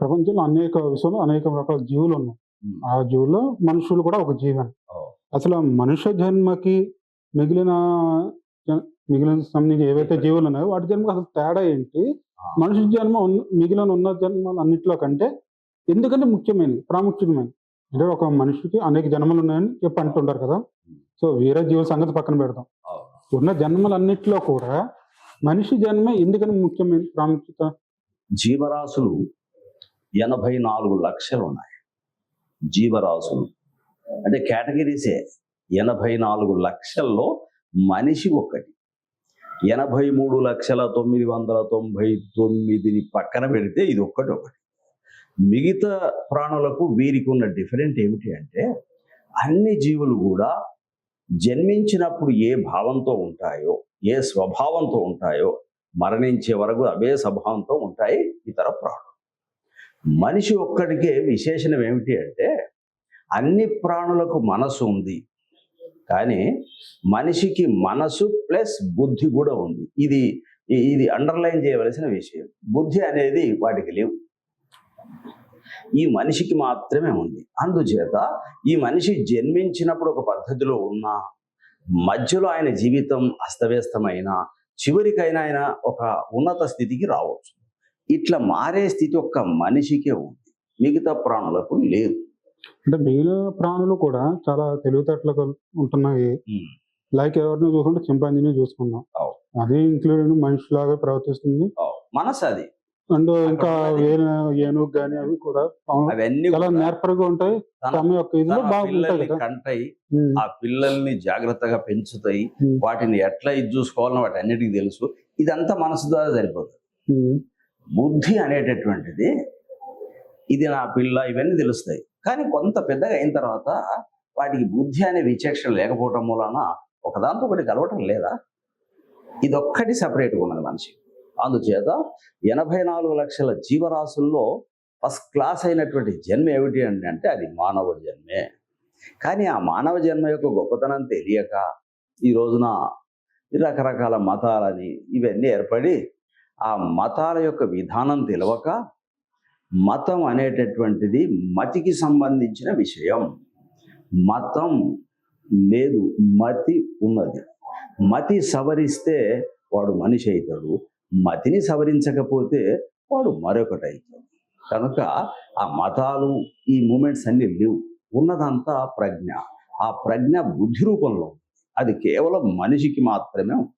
ప్రపంచంలో అనేక విషయంలో అనేక రకాల జీవులున్నాయి. హ్మ్. ఆ జీవుల్లో మనుషులు కూడా ఒక జీవే. ఓహ్! అసలు మనుష్య జన్మకి మిగిలిన జ మిగిలిన సంబంధించి ఏవైతే జీవులున్నాయో వాటి జన్మకి అసలు తేడా ఏంటి? ఆ! మనిషి జన్మ మిగిలిన ఉన్న జన్మలన్నిట్లో కంటే ఎందుకంటే ముఖ్యమైనది, ప్రాముఖ్యమైనది. అంటే ఒక మనిషికి అనేక జన్మలున్నాయని చెప్పి అంటుంటారు కదా! హ్మ్. సో, వేరే జీవుల సంగతి పక్కన పెడదాం. అవును. ఉన్న జన్మలన్నిట్లో కూడా మనిషి జన్మ ఎందుకని ముఖ్యమైన ప్రాముఖ్యత? జీవరాశులు 84,00,000 ఉన్నాయి. జీవరాశులు. అంటే కేటగిరీసే. 84,00,000లో మనిషి ఒక్కటి. 83,999ని పక్కన పెడితే ఇది ఒక్కటొకటి. మిగతా ప్రాణులకు వీరికి ఉన్న డిఫరెంట్ ఏమిటి అంటే, అన్ని జీవులు కూడా జన్మించినప్పుడు ఏ భావంతో ఉంటాయో, ఏ స్వభావంతో ఉంటాయో, మరణించే వరకు అవే స్వభావంతో ఉంటాయి ఇతర ప్రాణులు. మనిషి ఒక్కడికే విశేషణం ఏమిటి అంటే, అన్ని ప్రాణులకు మనసు ఉంది. కానీ మనిషికి మనసు ప్లస్ బుద్ధి కూడా ఉంది. ఇది అండర్లైన్ చేయవలసిన విషయం. బుద్ధి అనేది వాటికి లేవు. ఈ మనిషికి మాత్రమే ఉంది. అందుచేత ఈ మనిషి జన్మించినప్పుడు ఒక పద్ధతిలో ఉన్నా, మధ్యలో ఆయన జీవితం అస్తవ్యస్తమైన, చివరికైనా ఆయన ఒక ఉన్నత స్థితికి రావచ్చు. ఇట్లా మారే స్థితి ఒక్క మనిషికే ఉంది. మిగతా ప్రాణులకు లేదు. అంటే మిగిలిన ప్రాణులు కూడా చాలా తెలివితేటలుగా ఉంటున్నాయి. హ్మ్. లైక్ ఎవరిని చూసుకుంటే చింపాంజీని చూసుకుందాం. అవు. అది ఇంక్లూడింగ్ మనిషిలాగా ప్రవర్తిస్తుంది. మనసు అది. అండ్ అక్కడ ఇంకా ఉన్నది. ఏనుగు గాని అవి కూడా అవన్నీ చాలా కూడా నేర్పరిగా ఉంటాయి. తన తమ యొక్క ఇదిలో తన బాగుంటాయి పిల్లల్ని కదా! కంటాయి. హ్మ్. ఆ పిల్లల్ని జాగ్రత్తగా పెంచుతాయి. హ్మ్. వాటిని ఎట్లా ఇది చూసుకోవాలని వాటి అన్నిటికీ తెలుసు. ఇదంతా మనసు ద్వారా సరిపోతుంది. హ్మ్. బుద్ధి అనేటటువంటిది, ఇది నా పిల్ల, ఇవన్నీ తెలుస్తాయి. కానీ కొంత పెద్దగా అయిన తర్వాత వాటికి బుద్ధి అనే విచక్షణ లేకపోవటం మూలన ఒకదాంతో ఒకటి కలవటం లేదా? ఇదొక్కటి సపరేట్గా ఉన్నది మనిషి. అందుచేత 84,00,000 జీవరాశుల్లో ఫస్ట్ క్లాస్ అయినటువంటి జన్మ ఏమిటి అంటే అది మానవ జన్మే. కానీ ఆ మానవ జన్మ యొక్క గొప్పతనం తెలియక ఈ రోజున రకరకాల మతాలని ఇవన్నీ ఏర్పడి, ఆ మతాల యొక్క విధానం తెలియక, మతం అనేటటువంటిది మతికి సంబంధించిన విషయం. మతం లేదు, మతి ఉన్నది. మతి సవరిస్తే వాడు మనిషి అవుతాడు. మతిని సవరించకపోతే వాడు మరొకటి అవుతాడు. కనుక ఆ మతాలు, ఈ మూమెంట్స్ అన్నీ లేవు. ఉన్నదంతా ప్రజ్ఞ. ఆ ప్రజ్ఞ బుద్ధి రూపంలో ఉంది. అది కేవలం మనిషికి మాత్రమే ఉంది.